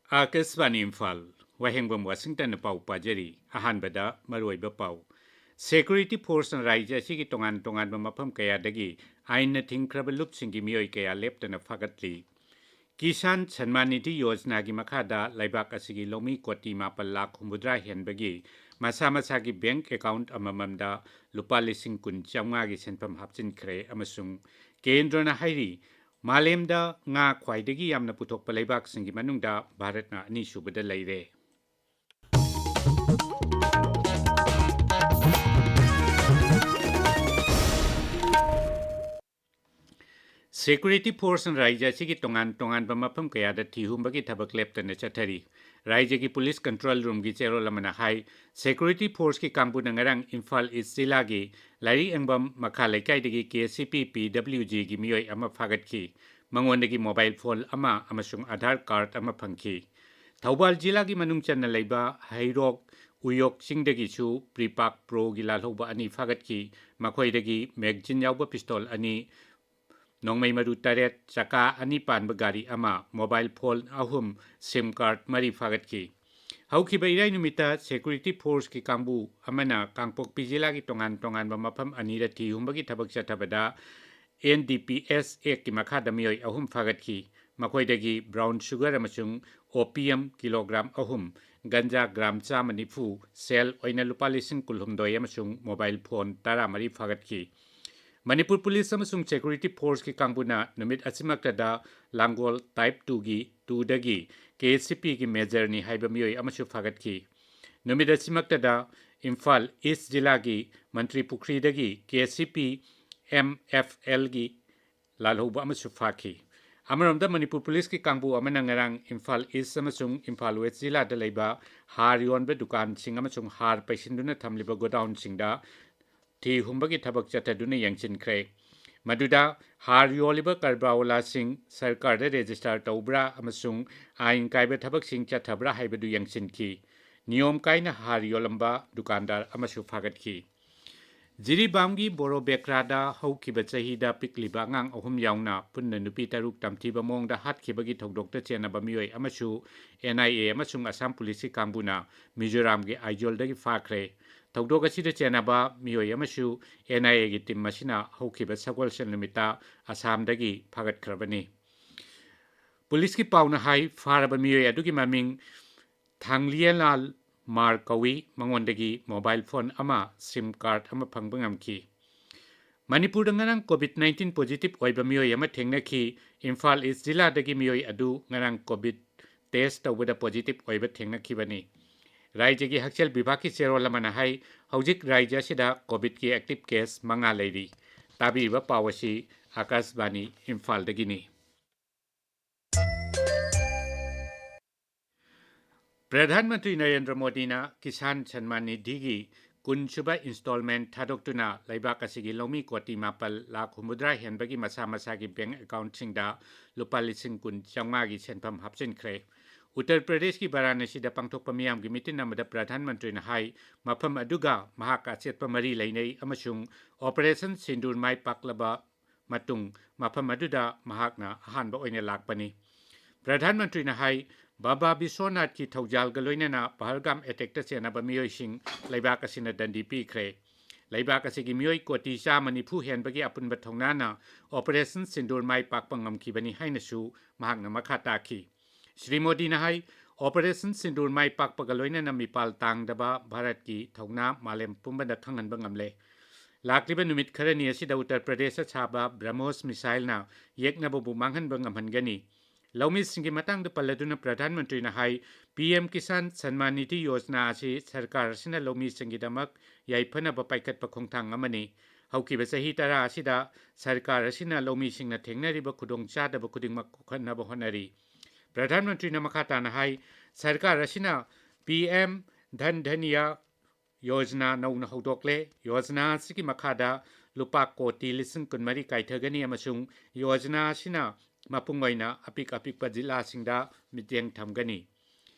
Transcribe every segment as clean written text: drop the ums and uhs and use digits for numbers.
Akasvani Imphal, Wahengbam Washington Pau Pajari, Ahanbada, Maroiba Pau. Security Force and Raja Siki Tongan Tongan Mapam Kaya Dagi, Aina Tinkrabalup Singi Mio Kaya lept and a fagatli. Kisan Sanmaniti Yosnagi Makada, Laibak Asigi Lomi Koti Mapala Kumbudra Henbagi, Masamasagi bank account Amamanda, Lupali Sinkun Chamagi Senpam Hapsin Kre, Amasung, Kendrona Hairi. Malemda nga khwaidagi yamna puthokpa leibak singi manungda Bharatna ani subada leire. Security Force and Raja Sigi Tongan Bamapam Kayada Tihumbagi Tabak Leptan Chatari. Raja ki Police Control Room gi Chero Lamana Hai, Security Force ki Kampu Nangarang Imphal is Silagi, Lari Engbam Makalai Kaidagi KCP PWG gi Mioy Ama Fagat ki, Mangondagi mobile phone Ama Amasung Aadhaar card Ama Pangki. Thaubal Jilagi Manung Chana Laiba, Hairok, Uyok Singdagi Su, Pripak Pro Gilalhoba Ani Fagat ki, Makoidagi, Megjin Yauba Pistol Ani, Nongmai Maru Taret, Chaka Ani Pan Bagari Ama, mobile phone Ahum, SIM card Mari Fagat ki. Hauki Bairai Numita, Security Force ki Kambu, Amana, Kangpok Pijilagi Tongan Bamapam Anira Ti Humbagi Tabak Chatabada, NDPS Ek ki Makadamioi Ahum Fagat ki, Makoidagi Brown Sugar Amasung, Opium Kilogram Ahum, Ganja Gram Chamanifu, Sel Oina Lupalising Kulhumdoi Amasung, mobile phone Tara Mari Fagat ki. Manipur Police amasung Security Force ki Kambuna numit asimaktada Langol Type 2 gi 2 dagi KCP ki Major ni haiba miyoi amasu fagat ki. Numit asimaktada Imphal East Jila gi Mantri Pukri dagi KCP MFL gi lalhoba amasu faki. Amaramda Manipur Police ki Kambu amanangarang Imphal East amasung Imphal West Jila da leiba har yonbe dukan sing amasung har paisinduna thamliba godown singda Ti Humbagi Tabak Chataduna Yangshin Kre. Maduda, Har Yoliba Karbawala Singh, Sarkar Register Taubra Amasung, Ain Kaiba Tabak Singh Chatabra Haibedu Yangshin Ki. Niom Kaina Har Yolamba, Dukandar Amasu Fagat Ki. Jiri Bamgi Boro Bekrada, Hau Kibatsahida Pikliba Ngang Ohum Yauna, Punna Nupita Ruk Tamtiba Mong da Hat Kibagi Tok Dr. Chena Bamioi Amasu, NIA Amasung Assam Police Kambuna, Mizoramgi Ajol Fakre. Tokdoga sida chenaba miyoi amashu NIA gi tim masina hokiba sagwal sen lumita Assam dagi phagat khrabani. Police ki pauna hai faraba miyoi adugi maming Thanglielal Mar Kawi mangondagi mobile phone ama SIM card ama phangbangam ki. Manipur ngarang COVID-19 positive oiba miyoi ama thengna ki Imphal East Jila dagi miyoi adu ngarang COVID test tawada positive oiba thengna ki bani. Raija ki Hakchel Bibaki Chero Lamana Hai, Haujik Raija Sida COVID ki active case Manga Lady. Tabi Iba Pawasi, Akasvani, Imphal Dagini. Pradhan Mantri Narendra Modi na Kisan Sanman Nidhi gi Kunsuba installment Thadok Laibak Asigi Lomi Koti Mapal La Kumudra Henbagi Masa Masagi bank account singda Lupalising Kun Changmagi Senpam Hapsin Kre. Uttar Pradesh ki Varanasi da pangthok pamiyam gi mitin namada Pradhan Mantri na hai mafam aduga mahaka setpa mari lainai amasung Operation Sindur Mai Paklaba matung mafam aduda mahakna ahanba oina lakpani. Pradhan Mantri na hai Baba Biswanath ki Thaujal galoina na Pahalgam attack ta sena ba miyoi sing laibak asina dandi pi kre. Laibak asigi miyoi koti sa manipu henbagi apun bathongna na Operation Sindur Mai Pakpangam ki bani hainasu mahakna makhata ki. Shri Modi na hai Operation Sindur Mai Pakpagaloina na mipal tangdaba Bharat ki thongna malem pumbada khangan bangamle. Lakliba numit kharani asida Uttar Pradesh chaba BrahMos missile na yekna bobu manghan bangam gani. Laumi singi matang da paladuna Pradhan Mantri na hai PM Kisan Sanman Nidhi Yojana asi sarkar sina laumi singi damak yaipana bapaikat pakhongthang amani. Hauki basahi tara asida sarkar sina laumi singna thengnari ba khudong chada ba khuding makukhanna ba honari. Pradhan Mantri na makata na hai sarkar asina PM Dhan Dhaniya Yojana nauna hodokle Yojana siki makada lupa koti lising kunmari kaithagani amasung Yojana asina mapungoina apik pajila singda mityang thamgani.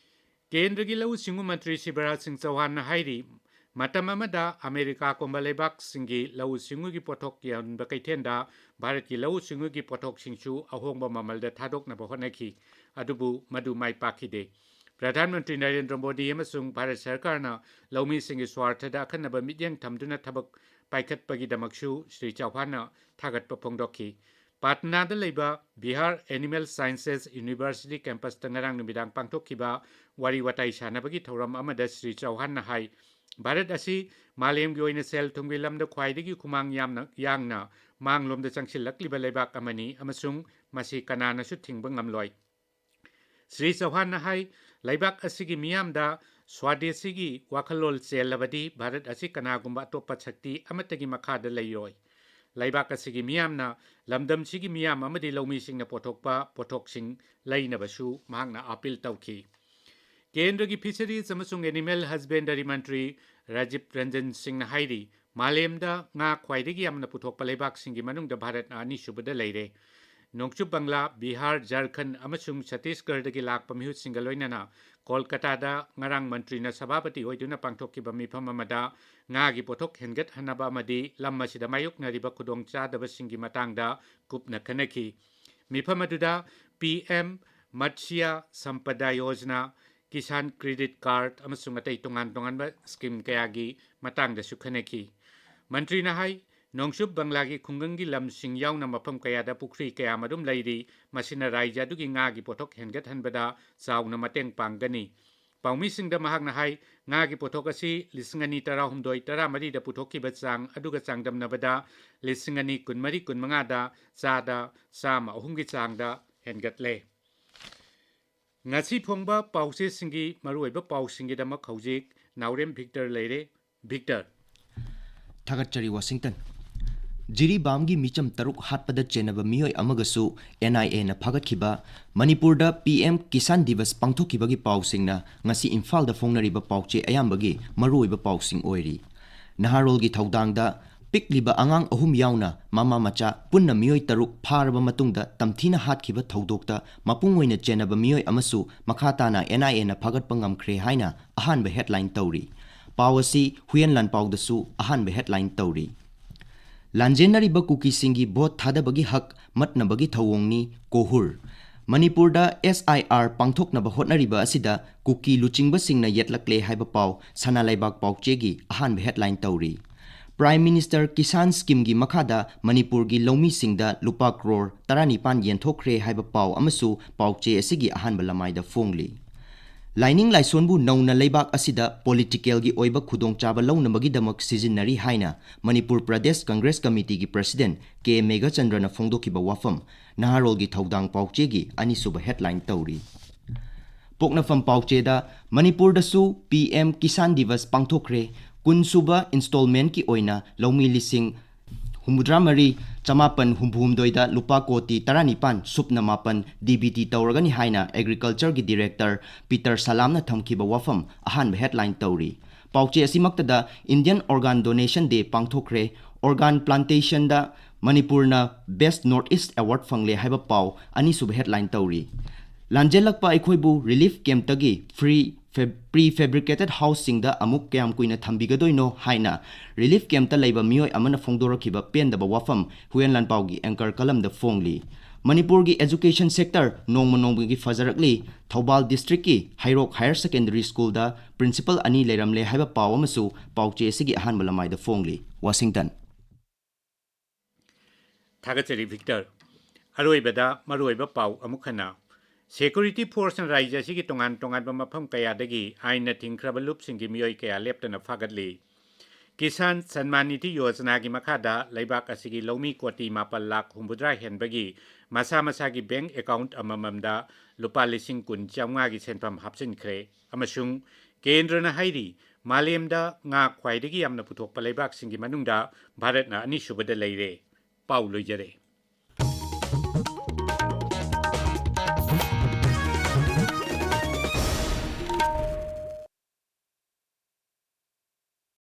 Kendra gi lau singu mantri Shibaraj Singh Chauhan na hairi ꯃꯇꯝ ꯑꯃꯗ ꯑꯃꯦꯔꯤꯀꯥ ꯀꯨꯝꯕ ꯂꯩꯕꯥꯛꯁꯤꯡꯒꯤ ꯂꯧꯎ ꯁꯤꯡꯎꯒꯤ ꯄꯣꯠꯊꯣꯛ ꯌꯣꯟꯕ ꯀꯩꯊꯦꯜꯗ ꯚꯥꯔꯠꯀꯤ ꯂꯧꯎ ꯁꯤꯡꯎꯒꯤ ꯄꯣꯠꯊꯣꯛꯁꯤꯡꯁꯨ ꯑꯍꯣꯡꯕ ꯃꯃꯜꯗ ꯊꯥꯗꯣꯛꯅꯕ ꯍꯣꯠꯅꯈꯤ ꯑꯗꯨꯕꯨ ꯃꯗꯨ ꯃꯥꯏ ꯄꯥꯛꯈꯤꯗꯦ ꯄ꯭ꯔꯙꯥꯟ ꯃꯟꯇ꯭ꯔꯤ ꯅꯔꯦꯟꯗ꯭ꯔ ꯃꯣꯗꯤ ꯑꯃꯁꯨꯡ ꯚꯥꯔꯠ ꯁꯔꯀꯥꯔꯅ ꯂꯧꯃꯤꯁꯤꯡꯒꯤ ꯁ꯭ꯋꯥꯔꯊꯗ ꯑꯈꯟꯅꯕ ꯃꯤꯠꯌꯦꯡ ꯊꯝꯗꯨꯅ ꯊꯕꯛ ꯄꯥꯏꯈꯠꯄꯒꯤꯗꯃꯛꯁꯨ ಶ್ರೀ ꯆꯧꯍꯥꯟꯅ ꯊꯥꯒꯠꯄ ꯐꯣꯡꯗꯣꯛꯈꯤ ꯄꯥꯠꯅꯥꯗ ꯂꯩꯕ ꯕꯤꯍꯥꯔ ꯑꯦꯅꯤꯃꯦꯜ ꯁꯥꯏꯟꯁꯦꯁ ꯌꯨꯅꯤꯚꯔꯁꯤꯇꯤ ꯀꯦꯝꯄꯁꯇ ꯉꯔꯥꯡ ꯅꯨꯃꯤꯗꯥꯡ ꯄꯥꯡꯊꯣꯛꯈꯤꯕ ꯋꯥꯔꯤ ꯋꯥꯇꯥꯏ ꯁꯥꯟꯅꯕꯒꯤ ꯊꯧꯔꯝ ꯑꯃꯗ ಶ್ರೀ ꯆꯧꯍꯥꯟꯅ ꯍꯥꯏ ꯚꯥꯔꯠ ꯑꯁꯤ ꯃꯥꯂꯦꯝꯒꯤ ꯑꯣꯏꯅ ꯁꯦꯜ ꯊꯨꯝꯒꯤ ꯂꯝꯗ ꯈ꯭ꯋꯥꯏꯗꯒꯤ ꯈꯨꯃꯥꯡ ꯌꯥꯡꯅ ꯃꯥꯡꯂꯣꯝꯗ ꯆꯪꯁꯤꯜꯂꯛꯂꯤꯕ ꯂꯩꯕꯥꯛ ꯑꯃꯅꯤ ꯑꯃꯁꯨꯡ ꯃꯁꯤ ꯀꯅꯥꯅꯁꯨ ꯊꯤꯡꯕ ꯉꯝꯂꯣꯏ ಶ್ರೀ ꯆꯧꯍꯥꯟꯅ ꯍꯥꯏ ꯂꯩꯕꯥꯛ ꯑꯁꯤꯒꯤ ꯃꯤꯌꯥꯝꯗ ꯁ꯭ꯋꯥꯗꯦꯁꯤꯒꯤ ꯋꯥꯈꯜꯂꯣꯟ ꯆꯦꯜꯂꯕꯗꯤ ꯚꯥꯔꯠ ꯑꯁꯤ ꯀꯅꯥꯒꯨꯝꯕ ꯑꯇꯣꯞꯄ ꯁꯛꯇꯤ ꯑꯃꯠꯇꯒꯤ ꯃꯈꯥꯗ ꯂꯩꯔꯣꯏ ꯂꯩꯕꯥꯛ ꯑꯁꯤꯒꯤ ꯃꯤꯌꯥꯝꯅ ꯂꯝꯗꯝꯁꯤꯒꯤ ꯃꯤꯌꯥꯝ ꯑꯃꯗꯤ ꯂꯧꯃꯤꯁꯤꯡꯅ ꯄꯣꯠꯊꯣꯛꯄ ꯄꯣꯠꯊꯣꯛꯁꯤꯡ ꯂꯩꯅꯕꯁꯨ ꯃꯍꯥꯛꯅ ꯑꯄꯤꯜ ꯇꯧꯈꯤ ꯀꯦꯟꯗ꯭ꯔꯒꯤ ꯐꯤꯁꯔꯤꯁ ꯑꯃꯁꯨꯡ ꯑꯦꯅꯤꯃꯦꯜ ꯍꯁꯕꯦꯟꯗꯔꯤ ꯃꯟꯇ꯭ꯔꯤ ꯔꯥꯖꯤꯞ ꯔꯟꯖꯟ ꯁꯤꯡꯅ ꯍꯥꯏꯔꯤ ꯃꯥꯂꯦꯝꯗ ꯉꯥ ꯈ꯭ꯋꯥꯏꯗꯒꯤ ꯌꯥꯝꯅ ꯄꯨꯊꯣꯛꯄ ꯂꯩꯕꯥꯛꯁꯤꯡꯒꯤ ꯃꯅꯨꯡꯗ ꯚꯥꯔꯠꯅ ꯑꯅꯤꯁꯨꯕꯗ ꯂꯩꯔꯦ ꯅꯣꯡꯆꯨꯞ ꯕꯪꯒ꯭ꯂꯥ ꯕꯤꯍꯥꯔ ꯓꯥꯔꯈꯟ ꯑꯃꯁꯨꯡ ꯁꯠꯇꯤꯁꯒꯔꯗꯒꯤ ꯂꯥꯛꯄ ꯃꯤꯍꯨꯠꯁꯤꯡꯒ ꯂꯣꯏꯅꯅ ꯀꯣꯜꯀꯇꯥꯗ ꯉꯔꯥꯡ ꯃꯟꯇ꯭ꯔꯤꯅ ꯁꯚꯥꯄꯇꯤ ꯑꯣꯏꯗꯨꯅ ꯄꯥꯡꯊꯣꯛꯈꯤꯕ ꯃꯤꯐꯝ ꯑꯃꯗ ꯉꯥꯒꯤ ꯄꯣꯠꯊꯣꯛ ꯍꯦꯟꯒꯠꯍꯟꯅꯕ ꯑꯃꯗꯤ ꯂꯝ ꯑꯁꯤꯗ ꯃꯥꯌꯣꯛꯅꯔꯤꯕ ꯈꯨꯗꯣꯡꯆꯥꯗꯕꯁꯤꯡꯒꯤ ꯃꯇꯥꯡꯗ ꯀꯨꯞꯅ ꯈꯟꯅꯈꯤ ꯃꯤꯐꯝ ꯑꯗꯨꯗ PM Matsya ꯁꯝꯄꯗ Yojana Kisan credit card ꯑꯃꯁꯨꯡ ꯑꯇꯩ ꯇꯣꯉꯥꯟ ꯇꯣꯉꯥꯟꯕ ꯁ꯭ꯀꯤꯝ ꯀꯌꯥꯒꯤ ꯃꯇꯥꯡꯗꯁꯨ ꯈꯟꯅꯈꯤ ꯃꯟꯇ꯭ꯔꯤꯅ ꯍꯥꯏ ꯅꯣꯡꯆꯨꯞ ꯕꯪꯒ꯭ꯂꯥꯒꯤ ꯈꯨꯡꯒꯪꯒꯤ ꯂꯝꯁꯤꯡ ꯌꯥꯎꯅ ꯃꯐꯝ ꯀꯌꯥꯗ ꯄꯨꯈ꯭ꯔꯤ ꯀꯌꯥꯃꯔꯨꯝ ꯂꯩꯔꯤ ꯃꯁꯤꯅ ꯔꯥꯏꯖ꯭ꯌ ꯑꯗꯨꯒꯤ ꯉꯥꯒꯤ ꯄꯣꯠꯊꯣꯛ ꯍꯦꯟꯒꯠꯍꯟꯕꯗ ꯆꯥꯎꯅ ꯃꯇꯦꯡ ꯄꯥꯡꯒꯅꯤ ꯄꯥꯎꯃꯤꯁꯤꯡꯗ ꯃꯍꯥꯛꯅ ꯍꯥꯏ ꯉꯥꯒꯤ ꯄꯣꯠꯊꯣꯛ ꯑꯁꯤ 2012-13ꯗ ꯄꯨꯊꯣꯛꯈꯤꯕ ꯆꯥꯡ ꯑꯗꯨꯒ ꯆꯥꯡꯗꯝꯅꯕꯗ 2014-15ꯗ ꯆꯥꯗ 103ꯒꯤ ꯆꯥꯡꯗ ꯍꯦꯟꯒꯠꯂꯦ ꯉꯁꯤ ꯐꯣꯡꯕ ꯄꯥꯎꯆꯦꯁꯤꯡꯒꯤ ꯃꯔꯨꯑꯣꯏꯕ ꯄꯥꯎꯁꯤꯡꯒꯤꯗꯃꯛ ꯍꯧꯖꯤꯛ ꯅꯥꯎꯔꯦꯝ ꯚꯤꯛꯇꯔ ꯂꯩꯔꯦ ꯚꯤꯛꯇꯔ ꯊꯥꯒꯠꯆꯔꯤ ꯋꯥꯁꯤꯡꯇꯟ ꯖꯤꯔꯤꯕꯥꯝꯒꯤ ꯃꯤꯆꯝ ꯇꯔꯨꯛ ꯍꯥꯠꯄꯗ ꯆꯦꯟꯅꯕ ꯃꯤꯑꯣꯏ ꯑꯃꯒꯁꯨ NIAꯅ ꯐꯥꯒꯠꯈꯤꯕ ꯃꯅꯤꯄꯨꯔꯗ PM ꯀꯤꯁꯥꯟ ꯗꯤꯕꯁ ꯄꯥꯡꯊꯣꯛꯈꯤꯕꯒꯤ ꯄꯥꯎꯁꯤꯡꯅ ꯉꯁꯤ ꯏꯝꯐꯥꯜꯗ ꯐꯣꯡꯅꯔꯤꯕ ꯄꯥꯎꯆꯦ ꯑꯌꯥꯝꯕꯒꯤ ꯃꯔꯨꯑꯣꯏꯕ ꯄꯥꯎꯁꯤꯡ ꯑꯣꯏꯔꯤ ꯅꯍꯥꯔꯣꯜꯒꯤ ꯊꯧꯗꯥꯡꯗ ꯄꯤꯛꯂꯤꯕ ꯑꯉꯥꯡ ꯑꯍꯨꯝ ꯌꯥꯎꯅ ꯃꯃꯥ ꯃꯆꯥ ꯄꯨꯟꯅ ꯃꯤꯑꯣꯏ ꯇꯔꯨꯛ ꯐꯥꯔꯕ ꯃꯇꯨꯡꯗ ꯇꯝꯊꯤꯅ ꯍꯥꯠꯈꯤꯕ ꯊꯧꯗꯣꯛꯇ ꯃꯄꯨꯡ ꯑꯣꯏꯅ ꯆꯦꯟꯅꯕ ꯃꯤꯑꯣꯏ ꯑꯃꯁꯨ ꯃꯈꯥ ꯇꯥꯅ NIAꯅ ꯐꯥꯒꯠꯄ ꯉꯝꯈ꯭ꯔꯦ ꯍꯥꯏꯅ ꯑꯍꯥꯟꯕ ꯍꯦꯗꯂꯥꯏꯟ ꯇꯧꯔꯤ ꯄꯥꯎ ꯑꯁꯤ ꯍꯨꯌꯦꯟ ꯂꯥꯟꯄꯥꯎꯗꯁꯨ ꯑꯍꯥꯟꯕ ꯍꯦꯗꯂꯥꯏꯟ ꯇꯧꯔꯤ ꯂꯥꯟꯖꯦꯟꯅꯔꯤꯕ ꯀꯨꯀꯤꯁꯤꯡꯒꯤ ꯚꯣꯠ ꯊꯥꯗꯕꯒꯤ ꯍꯛ ꯃꯠꯅꯕꯒꯤ ꯊꯧꯑꯣꯡꯅꯤ ꯀꯣꯍꯨꯔ ꯃꯅꯤꯄꯨꯔꯗ SIR ꯄꯥꯡꯊꯣꯛꯅꯕ ꯍꯣꯠꯅꯔꯤꯕ ꯑꯁꯤꯗ ꯀꯨꯀꯤ ꯂꯨꯆꯤꯡꯕꯁꯤꯡꯅ ꯌꯦꯠꯂꯛꯂꯦ ꯍꯥꯏꯕ ꯄꯥꯎ ꯁꯅꯥꯂꯩꯕꯥꯛ ꯄꯥꯎꯆꯦꯒꯤ ꯑꯍꯥꯟꯕ ꯍꯦꯗꯂꯥꯏꯟ ꯇꯧꯔꯤ ꯄ꯭ꯔꯥꯏꯝ ꯃꯤꯅꯤꯁꯇꯔ ꯀꯤꯁꯥꯟ ꯁ꯭ꯀꯤꯝꯒꯤ ꯃꯈꯥꯗ ꯃꯅꯤꯄꯨꯔꯒꯤ ꯂꯧꯃꯤꯁꯤꯡꯗ ꯂꯨꯄꯥ ꯀ꯭ꯔꯣꯔ 19 ꯌꯦꯟꯊꯣꯛꯈ꯭ꯔꯦ ꯍꯥꯏꯕ ꯄꯥꯎ ꯑꯃꯁꯨ ꯄꯥꯎꯆꯦ ꯑꯁꯤꯒꯤ ꯑꯍꯥꯟꯕ ꯂꯃꯥꯏꯗ ꯐꯣꯡꯂꯤ ꯂꯥꯏꯅꯤꯡ ꯂꯥꯏꯁꯣꯟꯕꯨ ꯅꯧꯅ ꯂꯩꯕꯥꯛ ꯑꯁꯤꯗ ꯄꯣꯂꯤꯇꯤꯀꯦꯜꯒꯤ ꯑꯣꯏꯕ ꯈꯨꯗꯣꯡꯆꯥꯕ ꯂꯧꯅꯕꯒꯤꯗꯃꯛ ꯁꯤꯖꯤꯟꯅꯔꯤ ꯍꯥꯏꯅ ꯃꯅꯤꯄꯨꯔ ꯄ꯭ꯔꯗꯦꯁ ꯀꯪꯒ꯭ꯔꯦꯁ ꯀꯃꯤꯇꯤꯒꯤ ꯄ꯭ꯔꯁꯤꯗꯦꯟꯠ K ꯃꯦꯘꯆꯟꯗ꯭ꯔꯅ ꯐꯣꯡꯗꯣꯛꯈꯤꯕ ꯋꯥꯐꯝ ꯅꯍꯥꯔꯣꯜꯒꯤ ꯊꯧꯗꯥꯡ ꯄꯥꯎꯆꯦꯒꯤ ꯑꯅꯤꯁꯨꯕ ꯍꯦꯗꯂꯥꯏꯟ ꯇꯧꯔꯤ ꯄꯣꯛꯅꯐꯝ ꯄꯥꯎꯆꯦꯗ ꯃꯅꯤꯄꯨꯔꯗꯁꯨ PM ꯀꯤꯁꯥꯟ ꯗꯤꯕꯁ ꯄꯥꯡꯊꯣꯛꯈ꯭ꯔꯦ 10ꯁꯨꯕ ꯏꯟꯁꯇꯣꯜꯃꯦꯟꯠꯀꯤ ꯑꯣꯏꯅ ꯂꯧꯃꯤ 63,962ꯗ ꯂꯨꯄꯥ ꯀꯣꯇꯤ 19.8 DBT ꯇꯧꯔꯒꯅꯤ ꯍꯥꯏꯅ ꯑꯦꯒ꯭ꯔꯤꯀꯜꯆꯔꯒꯤ ꯗꯤꯔꯦꯛꯇꯔ ꯄꯤꯇꯔ ꯁꯂꯥꯝꯅ ꯊꯝꯈꯤꯕ ꯋꯥꯐꯝ ꯑꯍꯥꯟꯕ ꯍꯦꯗꯂꯥꯏꯟ ꯇꯧꯔꯤ ꯄꯥꯎꯆꯦ ꯑꯁꯤꯃꯛꯇꯗ ꯏꯟꯗꯤꯌꯟ ꯑꯣꯔꯒꯥꯟ ꯗꯣꯅꯦꯁꯟ ꯗꯦ ꯄꯥꯡꯊꯣꯛꯈ꯭ꯔꯦ ꯑꯣꯔꯒꯥꯟ ꯄ꯭ꯂꯥꯟꯇꯦꯁꯟꯗ ꯃꯅꯤꯄꯨꯔꯅ ꯕꯦꯁꯠ ꯅꯣꯔꯠ ꯏꯁꯠ ꯑꯦꯋꯥꯔꯗ ꯐꯪꯂꯦ ꯍꯥꯏꯕ ꯄꯥꯎ ꯑꯅꯤꯁꯨꯕ ꯍꯦꯗꯂꯥꯏꯟ ꯇꯧꯔꯤ ꯂꯥꯟꯖꯦꯜꯂꯛꯄ ꯑꯩꯈꯣꯏꯕꯨ ꯔꯤꯂꯤꯐ ꯀꯦꯝꯞꯇꯒꯤ ꯄ꯭ꯔꯤ ꯐꯦꯕ꯭ꯔꯤꯀꯦꯇꯦꯗ ꯍꯥꯎꯁꯁꯤꯡꯗ ꯑꯃꯨꯛ ꯀꯌꯥꯝ ꯀꯨꯏꯅ ꯊꯝꯕꯤꯒꯗꯣꯏꯅꯣ ꯍꯥꯏꯅ ꯔꯤꯂꯤꯐ ꯀꯦꯝꯞꯇ ꯂꯩꯕ ꯃꯤꯑꯣꯏ ꯑꯃꯅ ꯐꯣꯡꯗꯣꯔꯛꯈꯤꯕ ꯄꯦꯟꯗꯕ ꯋꯥꯐꯝ ꯍꯨꯌꯦꯟ ꯂꯥꯟꯄꯥꯎꯒꯤ ꯑꯦꯡꯀꯔ ꯀꯂꯝꯗ ꯐꯣꯡꯂꯤ ꯃꯅꯤꯄꯨꯔꯒꯤ ꯑꯦꯖꯨꯀꯦꯁꯟ ꯁꯦꯛꯇꯔ ꯅꯣꯡꯃ ꯅꯣꯡꯃꯒꯤ ꯐꯖꯔꯛꯂꯤ ꯊꯧꯕꯥꯜ ꯗꯤꯁꯇ꯭ꯔꯤꯛꯀꯤ ꯍꯩꯔꯣꯛ ꯍꯥꯌꯔ ꯁꯦꯀꯦꯟꯗꯔꯤ ꯁ꯭ꯀꯨꯜꯗ ꯄ꯭ꯔꯤꯟꯁꯤꯄꯜ 2 ꯂꯩꯔꯝꯂꯦ ꯍꯥꯏꯕ ꯄꯥꯎ ꯑꯃꯁꯨ ꯄꯥꯎꯆꯦ ꯑꯁꯤꯒꯤ ꯑꯍꯥꯟꯕ ꯂꯃꯥꯏꯗ ꯐꯣꯡꯂꯤ ꯋꯥꯁꯤꯡꯇꯟ ꯊꯥꯒꯠꯆꯔꯤ ꯚꯤꯛꯇꯔ ꯑꯔꯣꯏꯕꯗ ꯃꯔꯨꯑꯣꯏꯕ ꯄꯥꯎ ꯑꯃꯨꯛ ꯍꯟꯅ ꯁꯦꯀ꯭ꯌꯨꯔꯤꯇꯤ ꯐꯣꯔꯁꯅ ꯔꯥꯏꯖ꯭ꯌ ꯑꯁꯤꯒꯤ ꯇꯣꯉꯥꯟ ꯇꯣꯉꯥꯟꯕ ꯃꯐꯝ ꯀꯌꯥꯗꯒꯤ ꯑꯥꯏꯟꯅ ꯊꯤꯡꯈ꯭ꯔꯕ ꯂꯨꯞꯁꯤꯡꯒꯤ ꯃꯤꯑꯣꯏ ꯀꯌꯥ ꯂꯦꯞꯇꯅ ꯐꯥꯒꯠꯂꯤ ꯀꯤꯁꯥꯟ ꯁꯟꯃꯥꯟ ꯅꯤꯙꯤ ꯌꯣꯖꯅꯥꯒꯤ ꯃꯈꯥꯗ ꯂꯩꯕꯥꯛ ꯑꯁꯤꯒꯤ ꯂꯧꯃꯤ ꯀꯣꯇꯤ 7,70,000 ꯍꯦꯟꯕꯒꯤ ꯃꯁꯥ ꯃꯁꯥꯒꯤ ꯕꯦꯡꯛ ꯑꯦꯀꯥꯎꯟꯠ ꯑꯃꯃꯝꯗ ꯂꯨꯄꯥ 10,000 ꯁꯦꯟꯐꯝ ꯍꯥꯞꯆꯤꯟꯈ꯭ꯔꯦ ꯑꯃꯁꯨꯡ ꯀꯦꯟꯗ꯭ꯔꯅ ꯍꯥꯏꯔꯤ ꯃꯥꯂꯦꯝꯗ ꯉꯥ ꯈ꯭ꯋꯥꯏꯗꯒꯤ ꯌꯥꯝꯅ ꯄꯨꯊꯣꯛꯄ ꯂꯩꯕꯥꯛꯁꯤꯡꯒꯤ ꯃꯅꯨꯡꯗ ꯚꯥꯔꯠꯅ ꯑꯅꯤꯁꯨꯕꯗ ꯂꯩꯔꯦ ꯄꯥꯎ ꯂꯣꯏꯖꯔꯦ